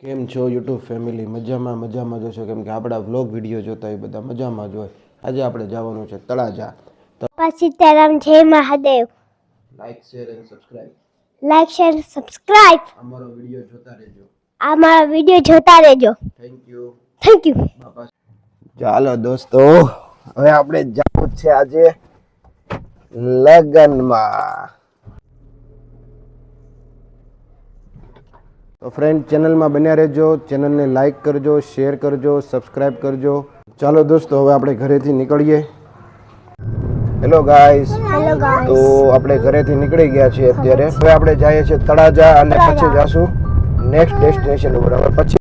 કેમ છો YouTube family? મજામાં જોશો, કેમ કે આપણા વ્લોગ વિડીયો જોતા એ બધા મજામાં જ હોય. આજે આપણે જવાનું છે તળાજા. સીતારામ, જય મહાદેવ. લાઈક શેર અને સબસ્ક્રાઇબ. Like share subscribe. અમારો વિડીયો જોતા રહેજો. Thank you. બાપા. ચાલો દોસ્તો, હવે આપણે જવું છે આજે લગનમાં. તો ફ્રેન્ડ, ચેનલમાં બન્યા રહેજો, ચેનલને લાઈક કરજો, શેર કરજો, સબસ્ક્રાઇબ કરજો. ચાલો દોસ્તો, હવે આપણે ઘરેથી નીકળીએ. Hello guys. તો આપણે ઘરેથી નીકળી ગયા છીએ અત્યારે. હવે આપણે જઈએ છીએ તળાજા અને પછી જાશું નેક્સ્ટ ડેસ્ટિનેશન ઉપર. હવે પછી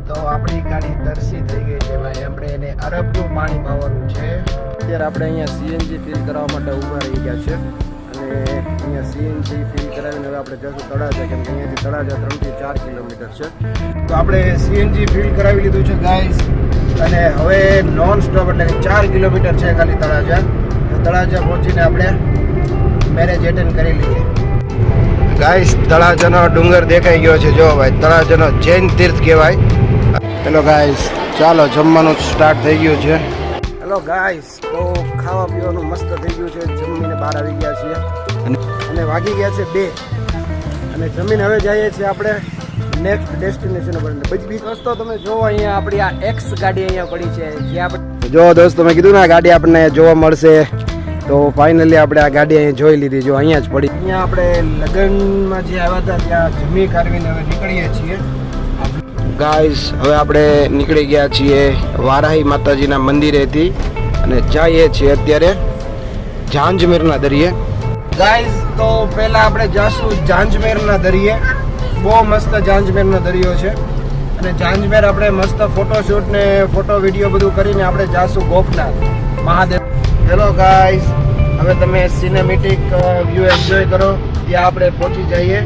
તો આપણી ગાડી તરસી થઈ ગઈ છે ભાઈ. આપણે એને અરબનું પાણી પાવાનું છે. અત્યારે આપણે અહીંયા સીએનજી ફિલ કરાવવા માટે ઊભા રહી ગયા છે અને અહીંયા સીએનજી ફિલ કરાવીને હવે આપણે જશું તળાજા, કેમ કે અહીંયાથી તળાજા 3 થી 4 કિલોમીટર છે. તો આપણે સીએનજી ફિલ કરાવી લીધું છે ગાઈસ અને હવે નોન સ્ટોપ એટલે કે 4 કિલોમીટર છે ખાલી તળાજા. તળાજા પહોંચીને આપણે મેરેજ એટેન્ડ કરી લઈએ. ગાઈસ, તળાજાનો ડુંગર દેખાઈ ગયો છે. જો ભાઈ, તળાજાનો જૈન તીર્થ કહેવાય. હેલો ગાઈસ, ચાલો જમવાનું સ્ટાર્ટ થઈ ગયું છે. હેલો ગાઈસ, તો ખાવા પીવાનું મસ્ત થઈ ગયું છે. જમીને બહાર આવી ગયા છીએ અને વાગી ગયા છે 2 અને જમીન હવે જઈએ છીએ આપણે નેક્સ્ટ ડેસ્ટિનેશન ઉપર. બીજી રસ્તો તમે જોવો, અહીંયા આપણી આ એક્સ ગાડી અહીંયા પડી છે. જે આપણે જો દોસ્તો, મેં કીધું ને આ ગાડી આપણને જોવા મળશે, તો ફાઇનલી આપણે આ ગાડી અહીંયા જોઈ લીધી. જો અહીંયા જ પડી. અહીંયા આપણે લગ્નમાં જે આવ્યા હતા ત્યાં જમી કાઢવીને હવે નીકળીએ છીએ. ગાઈસ, હવે આપણે નીકળી ગયા છીએ વારાહી માતાજીના મંદિરેથી અને જઈએ છીએ અત્યારે ઝાંઝમેરના દરિયે. ગાઈસ, તો પહેલા આપણે જાશું ઝાંઝમેરના દરિયે. બહુ મસ્ત ઝાંઝમેરનો દરિયો છે અને ઝાંઝમેર આપણે મસ્ત ફોટોશૂટ ને ફોટો વિડીયો બધું કરીને આપણે જાશું ગોપનાથ મહાદેવ. હેલો ગાઈસ, હવે તમે સિનેમેટિક વ્યૂ એન્જોય કરો. ત્યાં આપણે પહોંચી જઈએ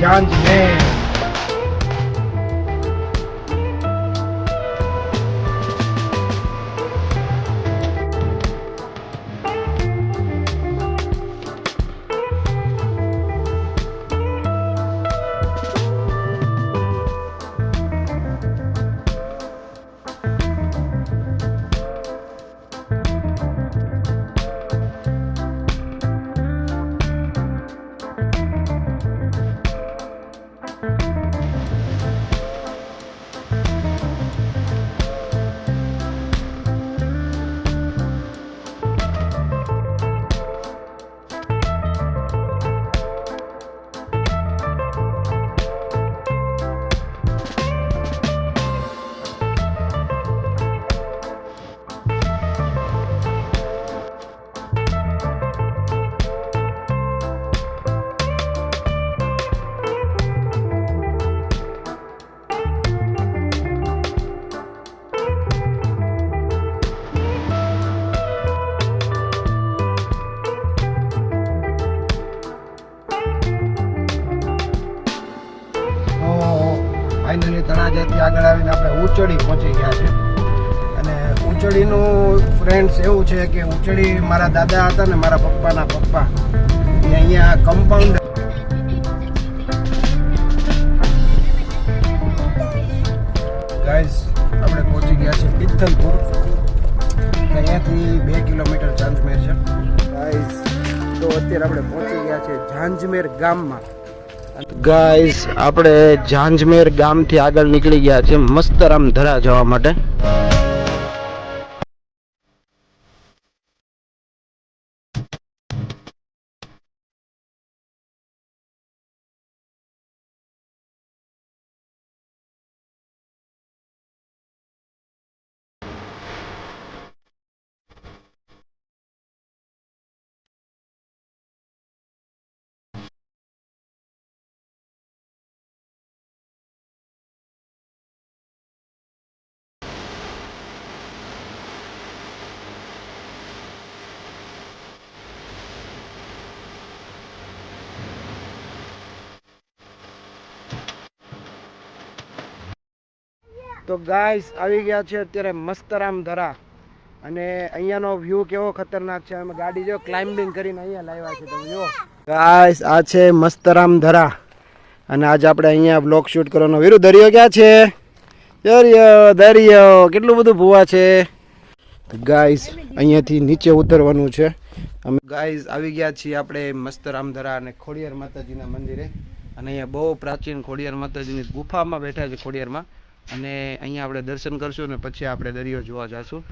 ઝાંઝમેર. આગળ આવીને આપણે ઉચડી પહોંચી ગયા છે. અને ઉચડીનું ફ્રેન્ડ્સ એવું છે કે ઉચડી મારા દાદા હતા ને મારા પપ્પાના પપ્પા એ અહીંયા કમ્પાઉન્ડ ગાઈઝ આપણે પહોંચી ગયા છે પિત્તલપુર. અહીંયાથી 2 કિલોમીટર ઝાંઝમેર છે ગાઈઝ. તો અત્યારે આપણે પહોંચી ગયા છે ઝાંઝમેર ગામમાં. ગાઈઝ આપણે ઝાંઝમેર ગામથી આગળ નીકળી ગયા છે મસ્તરામ ધરા જવા માટે. તો ગાઈસ આવી ગયા છે અત્યારે મસ્તરામ ધરા. અને અહીંયાનો વ્યૂ કેવો ખતરનાક છે. અમે ગાડી જો ક્લાઇમ્બિંગ કરીને અહીંયા લાવ્યા છે. તમે જુઓ ગાઈસ આ છે મસ્તરામ ધરા. અને આજે આપણે અહીંયા બ્લોગ શૂટ કરવાનો. વીરુ દરિયો ક્યાં છે? દરિયો કેટલું બધું ભૂવા છે. તો ગાઈસ અહીંયાથી નીચે ઉતરવાનું છે. અમે ગાઈસ આવી ગયા છીએ આપણે મસ્તરામ ધરા અને ખોડિયાર માતાજીના મંદિરે. અને અહીંયા બહુ પ્રાચીન ખોડિયાર માતાજીની ગુફામાં બેઠા છે ખોડિયારમાં. અને અહીંયા આપણે દર્શન કરશું ને પછી આપણે દરિયો જોવા જઈશું.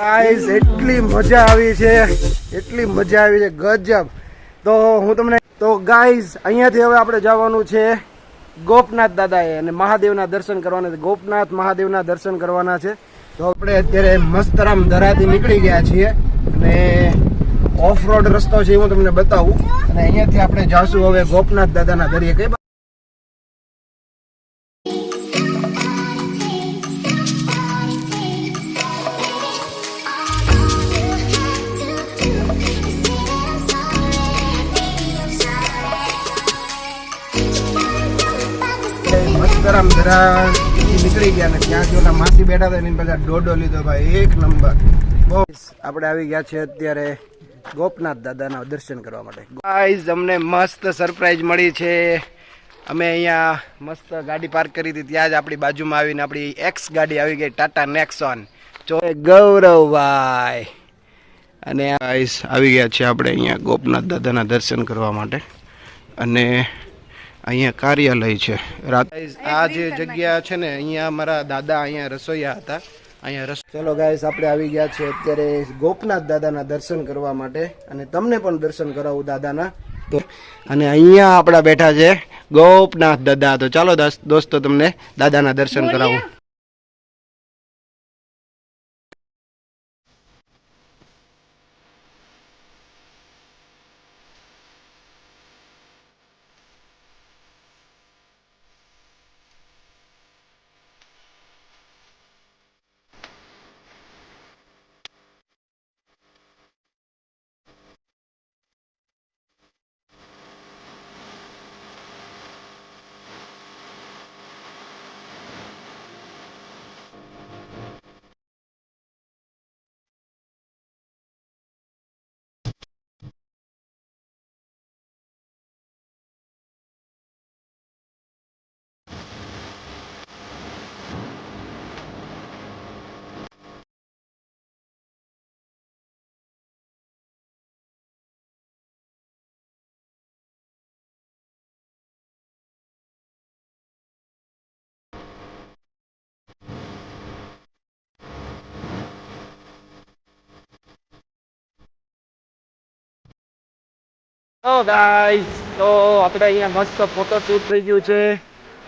ગાઈસ એટલી મજા આવી છે ગજબ. તો હું તમને ગાઈસ અહીંયાથી હવે આપણે જવાનું છે ગોપનાથ દાદાએ અને મહાદેવના દર્શન કરવાના છે. ગોપનાથ મહાદેવના દર્શન કરવાના છે. તો આપણે અત્યારે મસ્તરામ ધરાથી નીકળી ગયા છીએ અને ઓફ રોડ રસ્તો છે હું તમને બતાવું. અને અહીંયાથી આપણે જાશું હવે ગોપનાથ દાદાના દરિયે. કઈ મસ્તરામ ધરા નીકળી ગયા ને ત્યાં જો માસી બેઠા હતા એની બધા ડોડો લીધો ભાઈ એક નંબર. આપણે આવી ગયા છે અત્યારે ગોપનાથ દાદાના દર્શન કરવા માટે. ગાઈઝ અમને મસ્ત સરપ્રાઈઝ મળી છે. અમે અહીંયા મસ્ત ગાડી પાર્ક કરી હતી ત્યાં જ આપણી બાજુમાં આવીને આપણી એક્સ ગાડી આવી ગઈ ટાટા નેક્સોન. ગૌરવભાઈ અને ગાઈઝ આવી ગયા છે આપણે અહીંયા ગોપનાથ દાદાના દર્શન કરવા માટે. અને અહીંયા કાર્યાલય છે. આ જે જગ્યા છે ને અહીંયા અમારા દાદા અહીંયા રસોઈયા હતા. ચલો ગાઈસ આપણે આવી ગયા છે અત્યારે ગોપનાથ દાદાના દર્શન કરવા માટે અને તમને પણ દર્શન કરાવું દાદાના. તો અને અહીંયા આપણા બેઠા છે ગોપનાથ દાદા. તો ચાલો દોસ્તો તમને દાદાના દર્શન કરાવું. તો ગાઈસ તો આપણે અહીંયા મસ્ત ફોટો શૂટ થઈ ગયું છે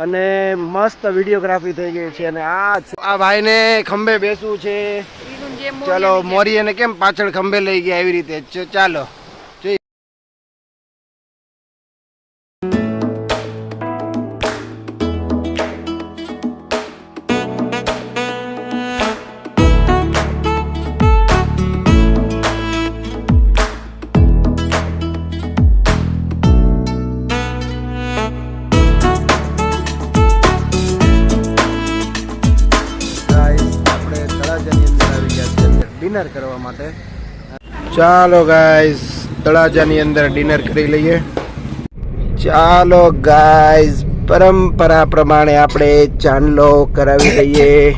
અને મસ્ત વિડીયોગ્રાફી થઈ ગઈ છે. અને આ ભાઈને ખંભે બેસવું છે. ચલો મોરીને કેમ પાછળ ખંભે લઈ ગયા એવી રીતે ચાલો. ડિનર કરવા માટે ચાલો ગાઈઝ તળાજાની અંદર ડિનર કરી લઈએ. ચાલો ગાઈઝ પરંપરા પ્રમાણે આપણે ચાંદલો કરાવી દઈએ.